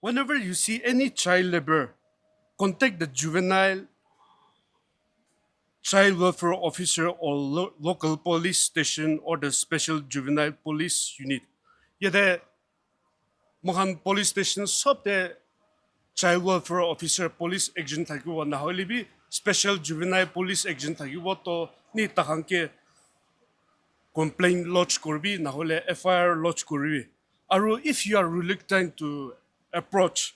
Whenever you see any child labor, contact the juvenile child welfare officer or local police station or the special juvenile police unit. Yade mohan police station sob de child welfare officer police agent thakibo na holi bi special juvenile police agent thakibo to ni tahanke complaint lodge korbi na hole FIR lodge korbi. Aru if you are reluctant to approach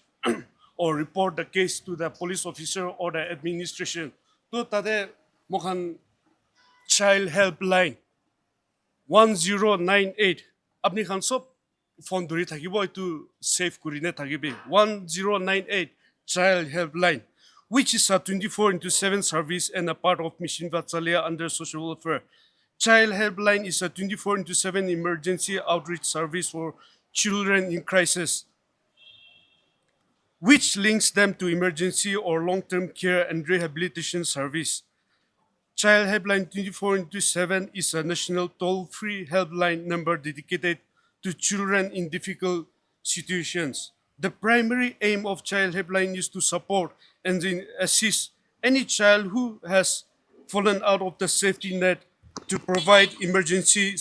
or report the case to the police officer or the administration, to tade mohan child helpline 1098 apni khan sob phone duri thakibo to save kurine thakibe 1098 child helpline, which is a 24 into 7 service and a part of Mission Vatsalya under social welfare. Child helpline is a 24 into 7 emergency outreach service for children in crisis, which links them to emergency or long-term care and rehabilitation service. Child Helpline 24 into 7 is a national toll-free helpline number dedicated to children in difficult situations. The primary aim of Child Helpline is to support and then assist any child who has fallen out of the safety net, to provide emergency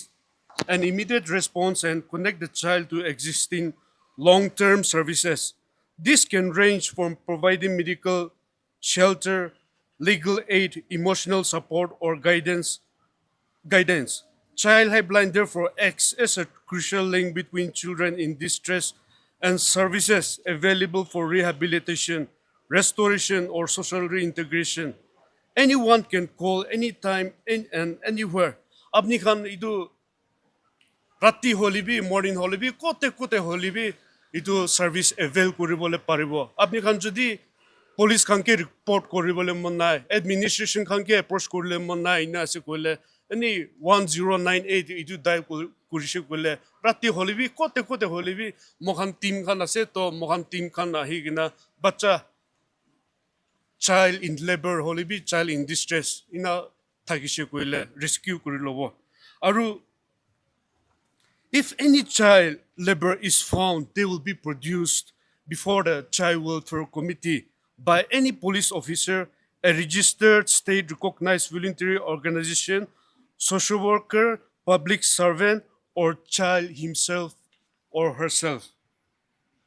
and immediate response and connect the child to existing long-term services. This can range from providing medical, shelter, legal aid, emotional support, or guidance. Child Helpline therefore acts as a crucial link between children in distress and services available for rehabilitation, restoration, or social reintegration. Anyone can call anytime and anywhere. Apni khan idu rati holibi, morning holibi, kote holibi idu service avail koribole paribo. Apni khan jodi police khanke report koribole mon nai, administration khanke approach korile mon nai ina ase koile ani 1098 idu dial korishe koile rati holibi kote holibi mohan team khan ase to mohan team khan ahi gina bacha child in labor holibi child in distress ina thagishe koile rescue korilobo. Aru if any child labor is found, they will be produced before the Child Welfare Committee by any police officer, a registered state recognized voluntary organization, social worker, public servant, or child himself or herself.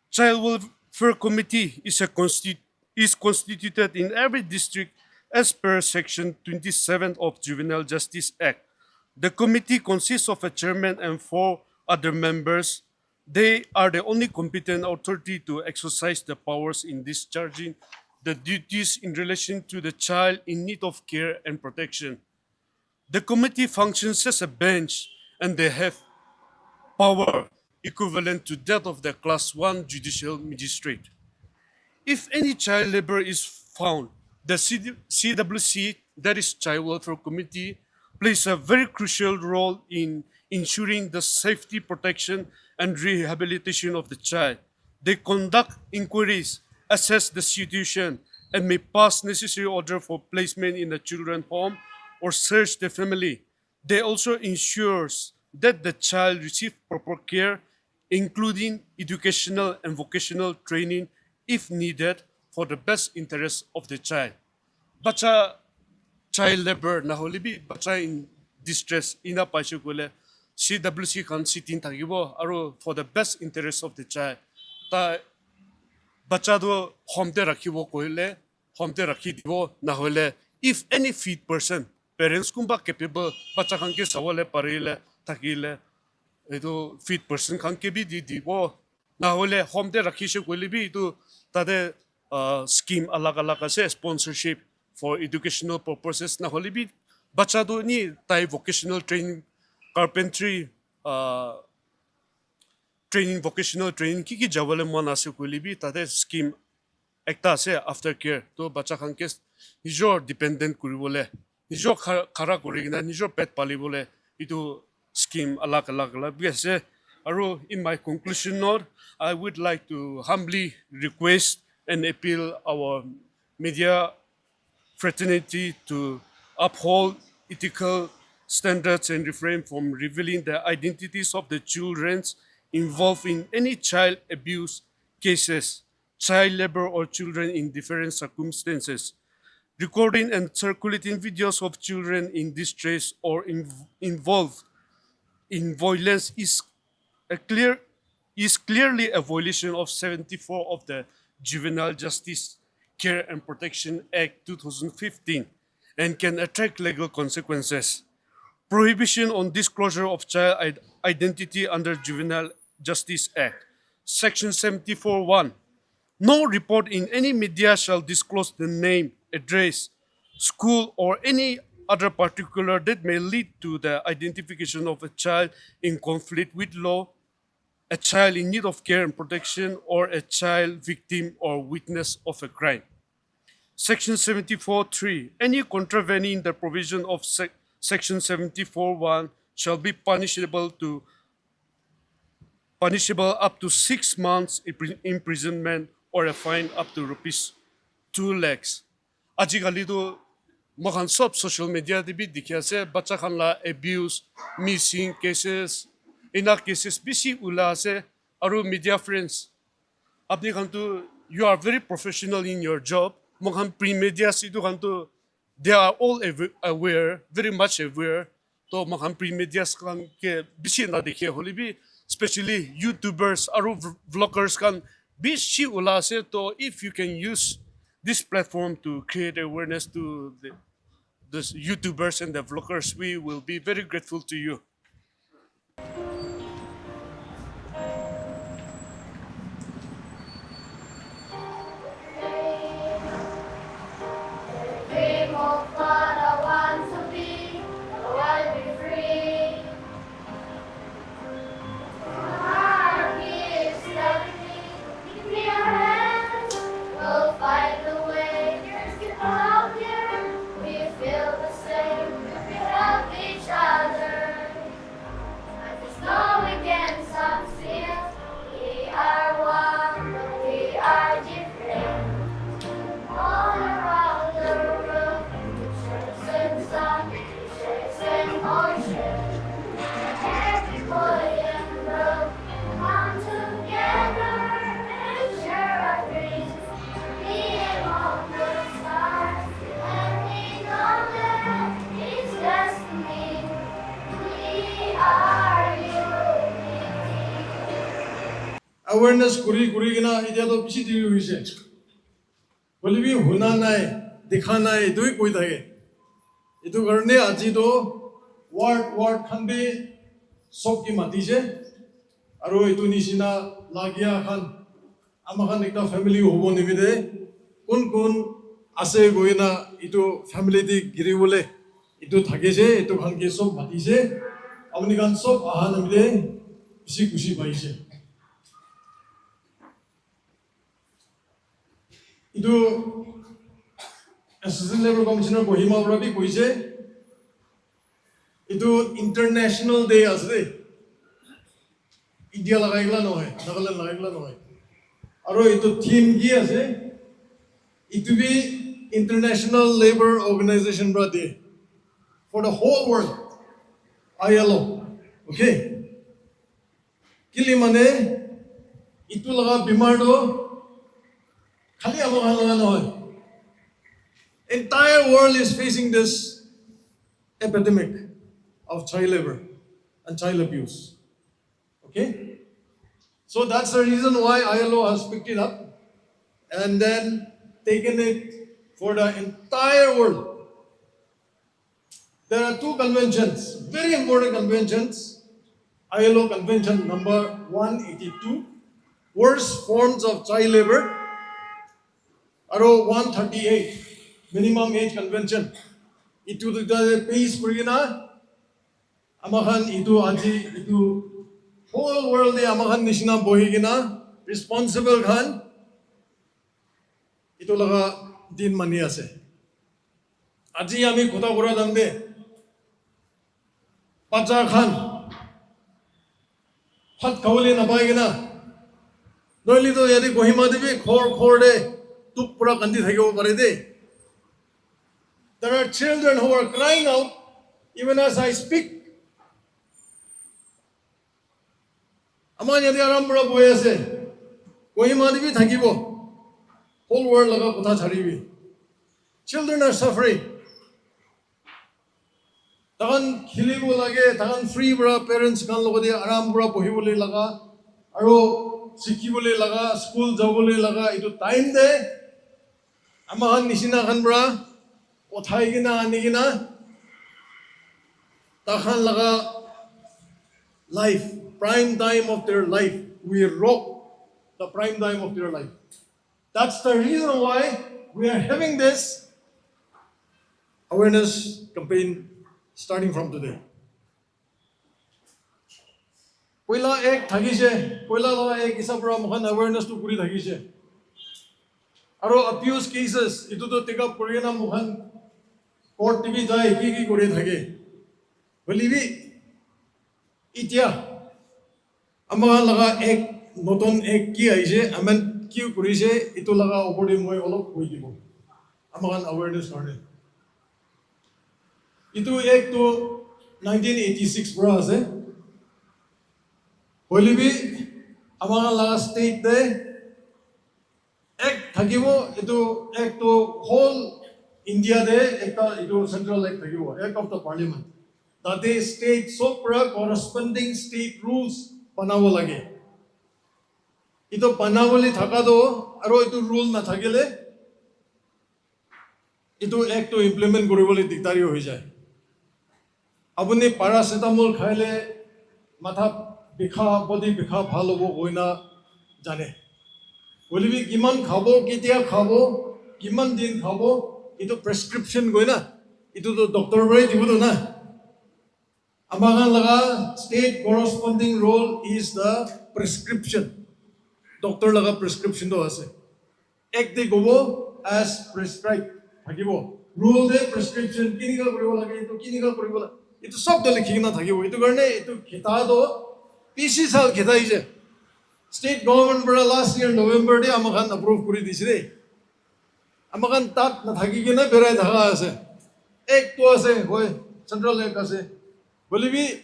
Child Welfare Committee is constituted in every district as per Section 27 of Juvenile Justice Act. The committee consists of a chairman and 4 other members. They are the only competent authority to exercise the powers in discharging the duties in relation to the child in need of care and protection. The committee functions as a bench and they have power equivalent to that of the Class 1 judicial magistrate. If any child labor is found, the CWC, that is Child Welfare Committee, plays a very crucial role in ensuring the safety, protection, and rehabilitation of the child. They conduct inquiries, assess the situation, and may pass necessary order for placement in a children's home or search the family. They also ensures that the child receives proper care, including educational and vocational training if needed for the best interest of the child. Bacha child labor na holibi bacha in distress ina paisho kole CWC kan sitin thakibo aru for the best interest of the child ta bacha do homte rakhibo koile homte rakhi dibo na hole if any fit person parents kumba capable bacha kan ke sawale parile thakile edo fit person kan ke bi di dibo na hole homte rakhishe koile bi to tade scheme alag alag ase sponsorship for educational purposes na hole bi bacha do ni tai vocational training carpentry training vocational training ki jawale mon ase koile bi tade scheme ekta ase after care to bacha khan ke nijor dependent kuribole nijor khara korigina nijor pet palibole itu scheme alag alag because aro in my conclusion note I would like to humbly request and appeal our media fraternity to uphold ethical standards and refrain from revealing the identities of the children involved in any child abuse cases, child labor, or children in different circumstances. Recording and circulating videos of children in distress or involved in violence a clear is clearly a violation of 74 of the Juvenile Justice Care and Protection Act 2015 and can attract legal consequences. Prohibition on disclosure of child identity under Juvenile Justice Act. Section 74(1). No report in any media shall disclose the name, address, school, or any other particular that may lead to the identification of a child in conflict with law, a child in need of care and protection, or a child victim or witness of a crime. Section 74(3). Any contravening the provision of Section 74(1) shall be punishable up to 6 months imprisonment or a fine up to rupees 2 lakhs. Ajikali to makan sob social media de bi dikhi ase bacha khan la abuse, missing cases, ina cases bisi ula ase aru media friends. Apni khan tu you are very professional in your job. Mokhan pre-media situ khan tu they are all aware, very much aware. To mokhan pre-media khan ke bisi na dikhe holi bi especially YouTubers aru vloggers kan bishi ula se to if you can use this platform to create awareness to the YouTubers and the vloggers, we will be very grateful to you. Dream of what I want to be, so I'll be free. My heart keeps telling me, give me your hands, we'll find the way. Out here, we feel the same, we help each other. I just know we can succeed. We are one, but we are different. All around the world, shapes and sun, shapes and ocean. Every boy and girl come together and share our dreams. Be among the stars, and we know that it's destiny. We are unity. Awareness kuri gina idia to bisi diri huise. Bolibi huna nai, dikha nai, dui koi thake. Itu karne aji to word khande sob ki mati je. Aro itu nisina lagia khan ama khan ekta family hobo nimide. Kun ase goina itu family di giri bole. Itu thake je, itu khan ke sob mati je. Amni khan sob aha nimide bisi kushi bai je. Itu Assistant Labor Commissioner Kohima Rabi koise itu International Day asde India lagaigla nohoy Nagaland lagaigla nohoy aro itu theme ki ase itu bi International Labor Organization bra day for the whole world ILO okay kili mane itu laga bimar do khali amo laga nohoy. Entire world is facing this epidemic of child labor and child abuse. Okay? So that's the reason why ILO has picked it up and then taken it for the entire world. There are two conventions, very important conventions. ILO Convention number 182, Worst Forms of Child Labor, Aro 138, Minimum Age Convention. Itu the pace kurina amahan itu aji itu whole world ni amahan nishina bohigina responsible khan itu laga din mani ase. Aji ami kota kora damde Pacha khan Hot Kauli Nabaigana. Noilito Yadi Kohima Devi, Korde, Tupura Kandi Hago Parade. There are children who are crying out even as I speak. Aman Yadi Arambra Boyase, Kohima Devi Thakibo, whole world Laga Kutha Charibi. Children are suffering. Tagan khilibo lage, tagan free bra parents kan logode aram bra pohibole laga, aro sikhibole laga, school jabole laga, itu time de, amahan nisina kan bra, othai gina anigina, tahan laga life, prime time of their life, we rock the prime time of their life. That's the reason why we are having this awareness campaign starting from today. Poila ek thagise, poila la ek isapra mukhan awareness to puri thagise. Aro abuse cases, itu to take up Korean mukhan court TV jai ki kore thage. Believe itia amahan laga ek noton ek ki aise aman ki kurise itu laga opode moi olop hoi dibo. Amahan awareness karne. Itu ek to 1986 bra ase. Hoili bhi amara last state de ek thakibo itu ek to whole India de ekta itu central ek thakibo ek of the parliament. Tate state so pra corresponding state rules banabo lage. Itu banaboli thaka do aro itu rule na thakile itu ek to implement koribole diktari hoi jay. Apuni paracetamol khaile matha bikha body bikha bhal hobo hoina jane. Bolibi kiman khabo ketia khabo kiman din khabo itu prescription goina itu to doctor bhai dibo to na. Amagan laga state corresponding role is the prescription. Doctor laga prescription to ase. Ek de gobo as prescribed thakibo. Rule de prescription kini ka koribo lage itu kini ka koribo lage. Itu sab dale khina thakibo. Itu garne itu khita do PC sal khita ise. State government bra last year November de amagan approve kori disre. Amagan tat na thaki kena berai dhaga ase. Ek to ase hoy central ek ase. Bolibi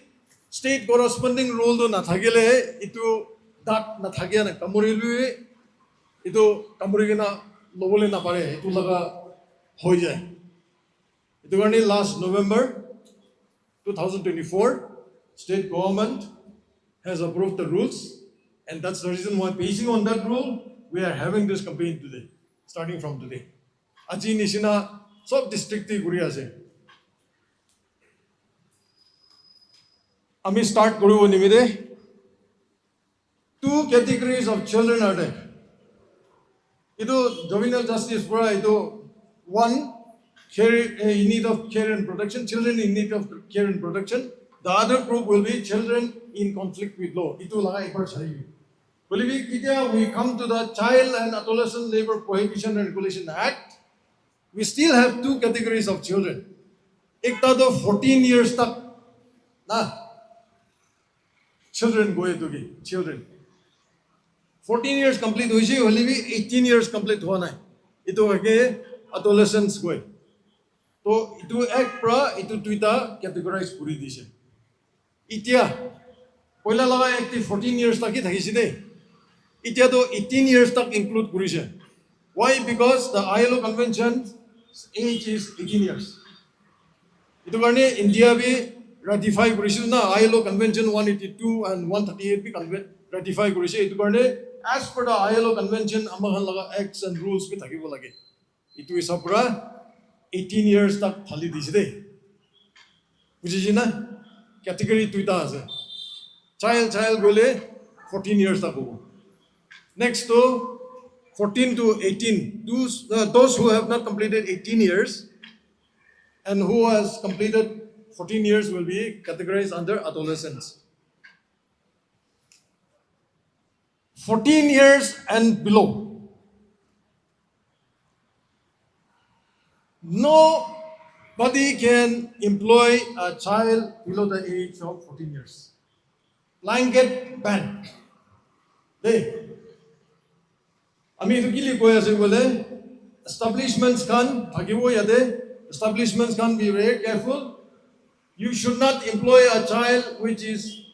state corresponding rule do na thakile itu tat na thakia na kamurilu itu kamuri kena lobole na pare itu laga hoi jay. Itu garne last November 2024, state government has approved the rules, and that's the reason why, basing on that rule, we are having this campaign today, starting from today. Aji nishina sub district ti guri ase. Ami start koribo nimide. Two categories of children are there. Itu juvenile justice pura itu one. In need of care and protection, children in need of care and protection. The other group will be children in conflict with law. Itu laga ekbar chhari. Believe we come to the Child and Adolescent Labor Prohibition and Regulation Act. We still have two categories of children. Ekta to 14 years tak na children go to children. 14 years complete hoise holi bhi 18 years complete hua nai. Itu age adolescents go. So itu ek pra itu tuita categorize kuri dise. Itia poila laga ek 14 years tak ki thakisi de. Itia to 18 years tak include kurise. Why? Because the ILO convention age is 18 years. Itu karne India bhi ratify kurise na ILO convention 182 and 138 bhi ratify kurise. Itu karne as per the ILO convention amahan laga acts and rules bhi thakibo lage. Itu isapura 18 years tak thali dise de. Bujiji na category tuita ase. Child gole 14 years tak hobo. Next to 14 to 18, those who have not completed 18 years and who has completed 14 years will be categorized under adolescents. 14 years and below. Nobody can employ a child below the age of 14 years. blanket ban. Hey, আমি এইটো কি কৈ আছো বলে establishments can থাকিব ইয়াতে establishments can be very careful. You should not employ a child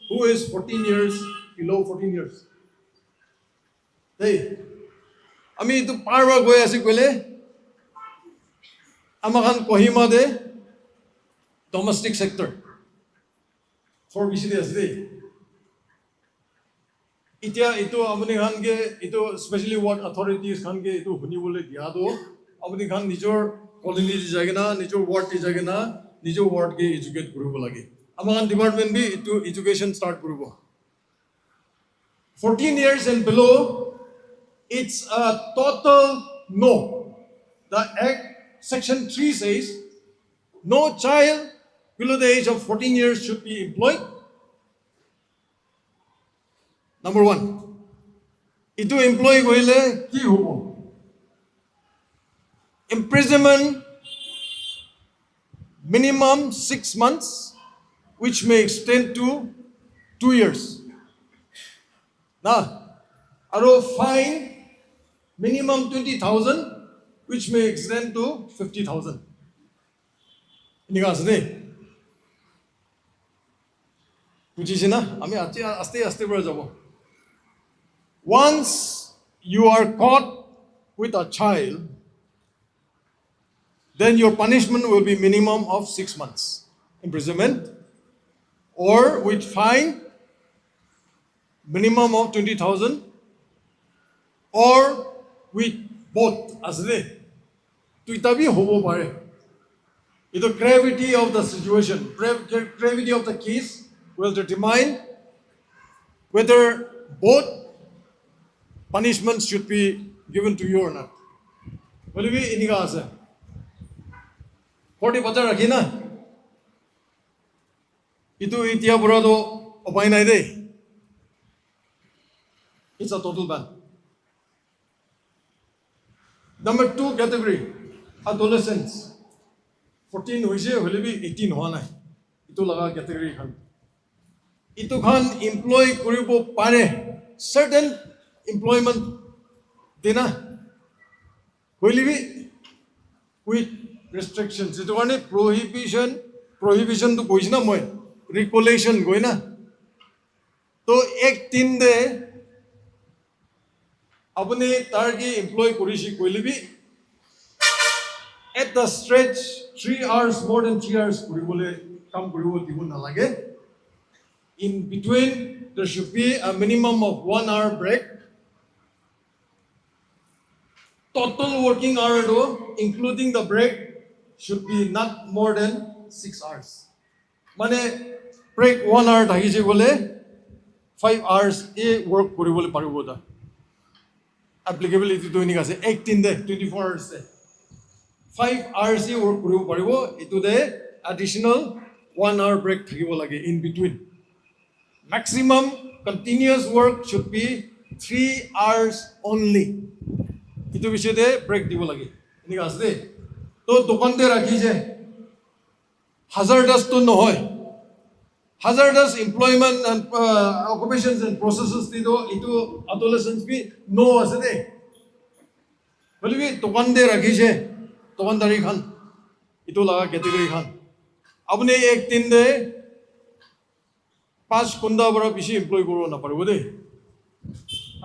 who is 14 years below 14 years. Hey, আমি এইটো পাৰবা গৈ আছো কলে আমাখান Kohima de domestic sector for BCD আছে দেই ইতিয়া ইটো আপুনি খানকে ইটো স্পেশালি ওয়ার্ড অথরিটিজ খানকে ইটো শুনিবলৈ দিয়া দো আপুনি খান নিজৰ কলোনি যাগে না নিজৰ ওয়ার্ড যাগে না নিজৰ ওয়ার্ড কে এডুকেট কৰিব লাগে আমাৰ ডিপার্টমেন্ট বি ইটো এডুকেশন স্টার্ট কৰিব 14 years and below it's a total no. The act section 3 says no child below the age of 14 years should be employed. Number 1, ito employee goile ki hobo imprisonment minimum 6 months which may extend to 2 years. Now, aro fine minimum 20,000 which may extend to 50,000. Inika asne বুঝিছে না আমি আস্তে আস্তে করে যাব once you are caught with a child then your punishment will be minimum of 6 months imprisonment or with fine minimum of 20,000 or with both asne tuitabi hobo pare the gravity of the situation gravity of the case will determine whether both punishments should be given to you or not. Will be inika ase 40 bacha rakhi na itu itia pura to upai nai de it's a total ban. Number 2 category adolescents 14 hoise hole bi 18 hoa nai itu laga category khan itu khan employ koribo pare certain employment dena hole bi with restrictions itu kane prohibition to kois na moi regulation goi na to ek 3 de apne targi employ korishi koile bi at the stretch 3 hours more than 3 hours koribole kam koribo dibo na lage. In between there should be a minimum of 1 hour break. Total working hour though including the break should be not more than 6 hours. Mane break 1 hour thakise bole 5 hours e work koribole paribo da applicability to inika ase 18 de 24 hours de 5 hours e work koribo paribo itu de additional 1 hour break thakibo lage in between. Maximum continuous work should be 3 hours only. Itu bishe de break dibo lage inika ase de to dokan de rakhi je hazardous to no hoy hazardous employment and occupations and processes dido itu adolescents bi no ase de bolibi dokan de rakhi je dokandari khan itu laga category khan apne ek din de 5 kunda bara bishi employ koro na paribo de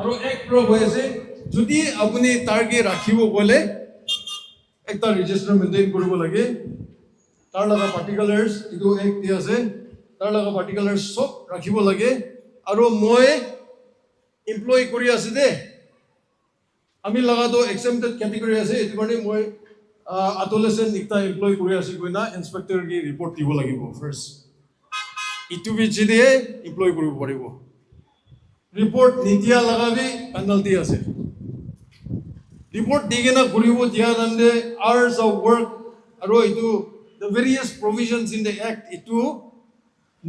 aro ek pro hoise jodi apni targe rakhibo gole ekta register maintain koribo lage tar laga particulars itu ek dia ase tar laga particulars sob rakhibo lage aro moi employ kori ase de ami laga to exempted category ase itu kane moi adolescent ekta employ kori ase koina inspector ki report dibo lagibo first itu bichi de employ koribo paribo report nidia laga bi penalty ase report digena koribo dia dande hours of work aro itu the various provisions in the act itu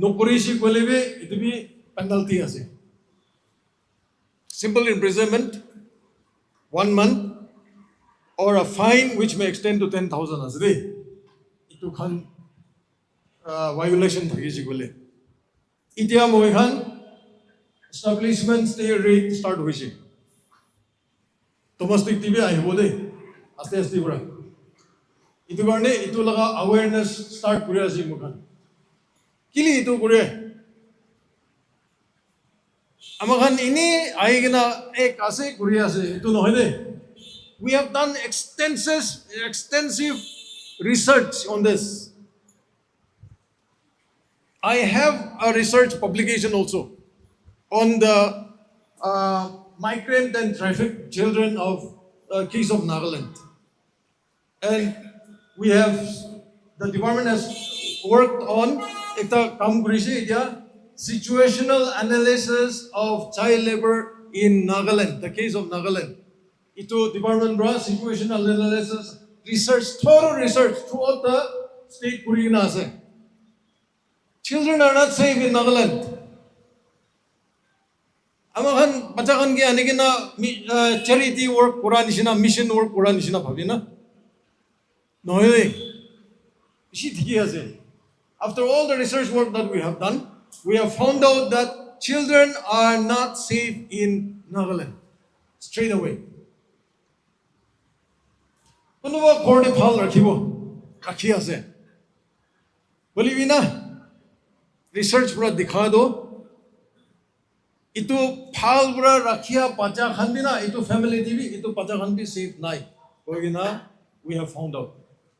nokorishi kolebe itu bi penalty ase simple imprisonment 1 month or a fine which may extend to 10,000 as de itu khan violation thagisi gole itia moi khan establishment stay rate start hoise domestic tv ahibo de aste aste pura itu karone itu laga awareness start kuri ase mukhan kili itu kure amakhan ini aigena ek ase kuri ase itu nohoy de we have done extensive research on this. I have a research publication also on the migrant and trafficked children of case of Nagaland. And we have, the department has worked on situational analysis of child labor in Nagaland, the case of Nagaland. Ito department brought situational analysis, research, thorough research throughout the state Kurina. Children are not safe in Nagaland. Amahan bachakan ki anigina charity work Quran ishina mission work Quran ishina bhabina. Noy. Ishi thiki ase. After all the research work that we have done, we have found out that children are not safe in Nagaland. Straight away. Kunuba korte phal rakhibo. Rakhi ase. Bolivina. Research pura dikha do itu phal pura rakhiya pacha khan bi na itu family tv itu pacha khan bi safe nai koigina we have found out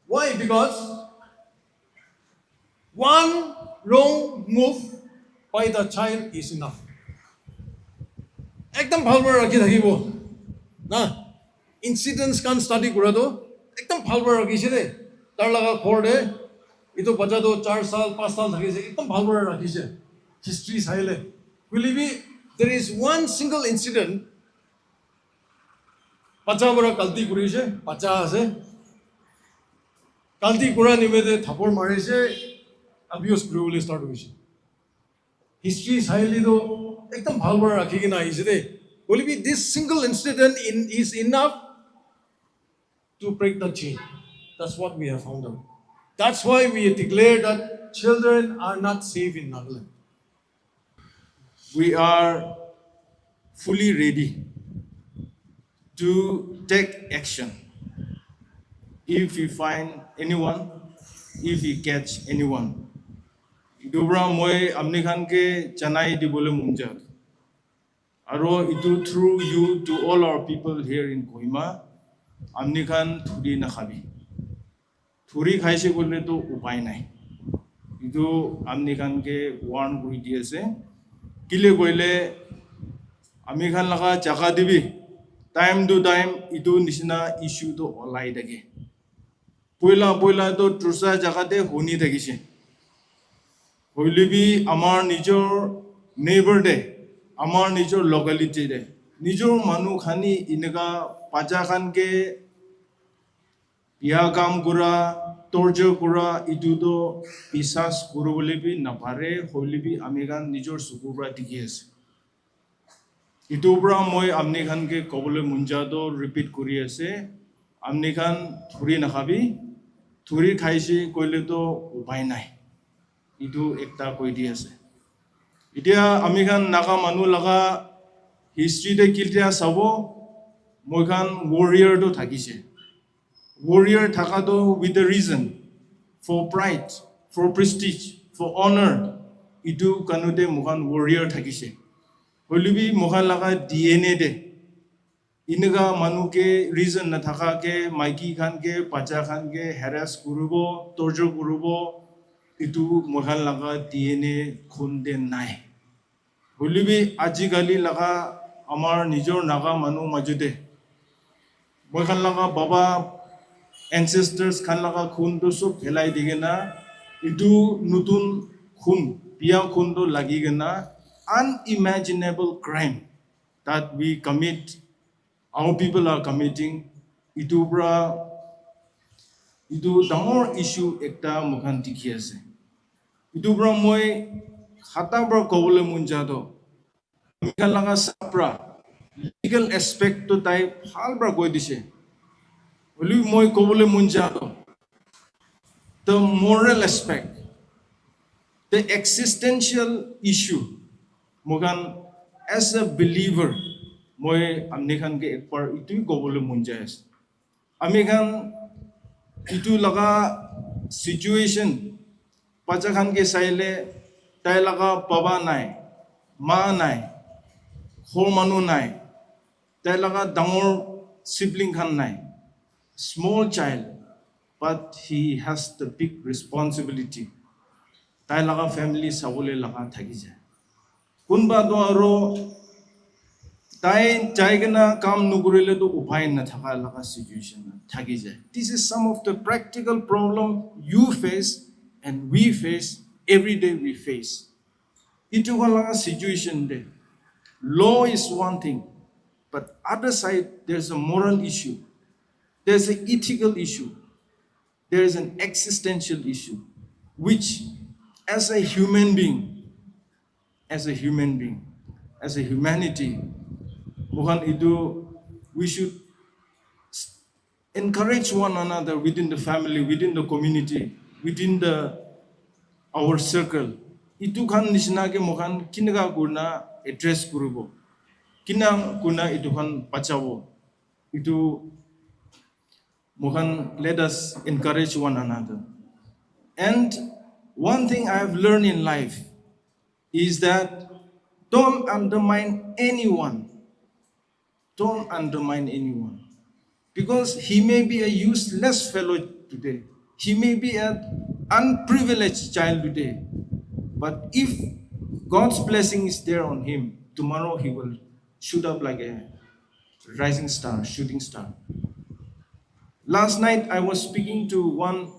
why because one wrong move by the child is enough ekdam phal pura rakhi thakibo na incidents kan study kura do ekdam phal pura rakhise de tar laga khor de itu bacha do 4 saal 5 saal thakise ekdam bhal bhal rakhise history saile will be there is one single incident bacha bora kalti kurise bacha ase kalti kura nimede thapor marise abuse probably start hoise history saile do ekdam bhal bhal rakhigina aise de will be this single incident is enough to break the chain. That's what we have found out. That's why we declare that children are not safe in Nagaland. We are fully ready to take action if we find anyone, if we catch anyone. Idubra moi amni khan ke chanai di bole munjat. Aro itu through you to all our people here in Kohima, amni khan thudi na khabi. Thuri khaise bole to upay nai. Itu amni khan ke warn kuri diase. Kile koile ami khan laga jaga dibi time to time itu nisna issue to olai dage. Poila to trusa jaga te honi thagise. Hoile bi amar nijor neighbor de amar nijor locality de nijor manu khani inaga paja khan ke ya kam kura torture kura itu to pisas kuru bole bi napare hoile bi ami khan nijor sukura dikhi ase. Itu bra moi amni khan ke kobole munja do repeat kuri ase. Amni khan thuri nakhabi thuri khaise koile to upay nai. Itu ekta koi di ase. Itia ami khan naga manu laga history de kiltia sabo moi khan warrior do thakise. Warrior thakado with a reason, for pride, for prestige, for honor. Itu kanude mohan warrior thakise. Holibi mohan laga DNA de. Inaga manu ke reason na thaka ke maiki khan ke pacha khan ke harass kurubo, torture kurubo. Itu mohan laga DNA khunde nai. Holibi ajigali laga amar nijor naga manu majude. Mohan laga baba ancestors khan laga khun to sob phelai digena itu nutun khun pia khun to lagi gena unimaginable crime that we commit, our people are committing. Itu bra itu dangor issue ekta mukhan dikhi ase. Itu bra moi khata bra kobole munja do mikhan laga sapra legal aspect to type hal bra koi dise. Only moi kobole munjado. The moral aspect, the existential issue, mogan as a believer moi amni khan ke ek par itu ko bole munjais ami khan itu laga situation pacha khan ke saile tai laga baba nai ma nai khor manu nai tai laga dangor sibling khan nai small child but he has the big responsibility tai laga family sabole laga thaki jai kunba do aro tai jaigana kam nugurile to upay na thaka laga situation na thaki jai this is some of the practical problem you face and we face every day we face itu laga situation de law is one thing but other side there's a moral issue there's an ethical issue there is an existential issue which as a human being as a human being as a humanity Mohan itu we should encourage one another within the family within the community within the our circle itu khan nisna ke mohan kinaga guna address kurubo kina guna itu khan bachabo itu mohan let us encourage one another and one thing I have learned in life is that don't undermine anyone. Don't undermine anyone. Because he may be a useless fellow today. He may be an unprivileged child today. But if God's blessing is there on him, tomorrow he will shoot up like a rising star, shooting star. Last night I was speaking to one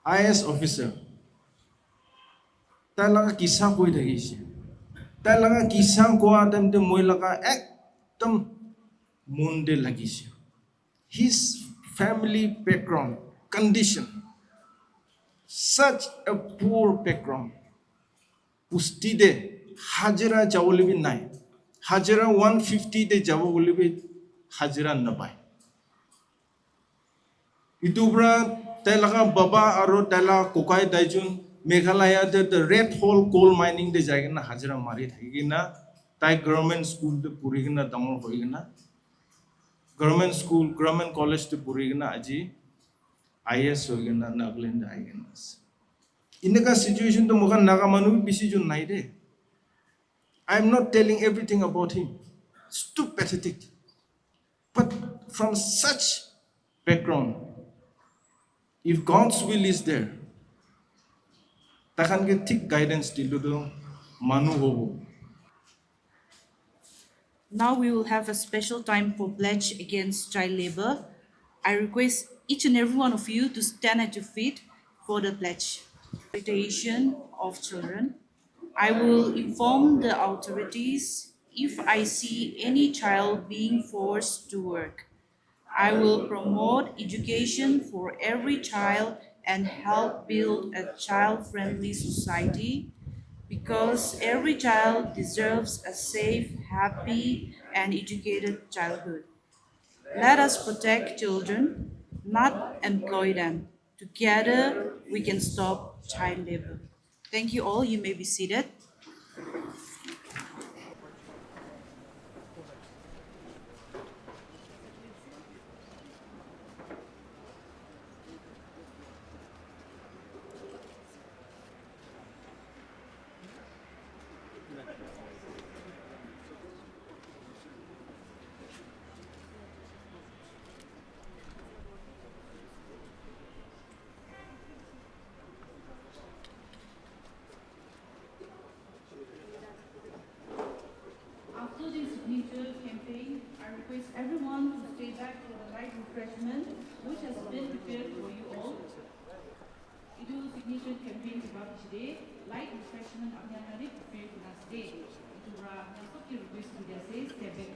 IS officer. Talaga kisa koi thagisi. Talaga kisa ko adam de moi laga ekdam munde lagisi. His family background condition such a poor background. Pusti de hajira jawole bi nai. Hajira 150 de jawole bi hajira nabai. Itubra talaga baba aro tala kokai daijun Meghalaya the red hole coal mining de jayga na hajira mari thagi na tai government school de puri na damor hoi na government school government college de puri na aji IS hoi na Nagaland ai na inaka situation to mogan naga manu bisi jun nai de I am not telling everything about him it's too pathetic but from such background if God's will is there takhan ke thik guidance dilu do manu hobo Now we will have a special time for pledge against child labor. I request each and every one of you to stand at your feet for the pledge. Exploitation of children. I will inform the authorities if I see any child being forced to work. I will promote education for every child and help build a child-friendly society because every child deserves a safe, happy, and educated childhood. Let us protect children, not employ them. Together, we can stop child labor. Thank you all. You may be seated. After the signature campaign, I request everyone to stay back for the light refreshment, which has been prepared for you all. Itu signature campaign sebab today, light refreshment akan ada prepare for us today. Itu berapa? Nasib request sudah saya stay back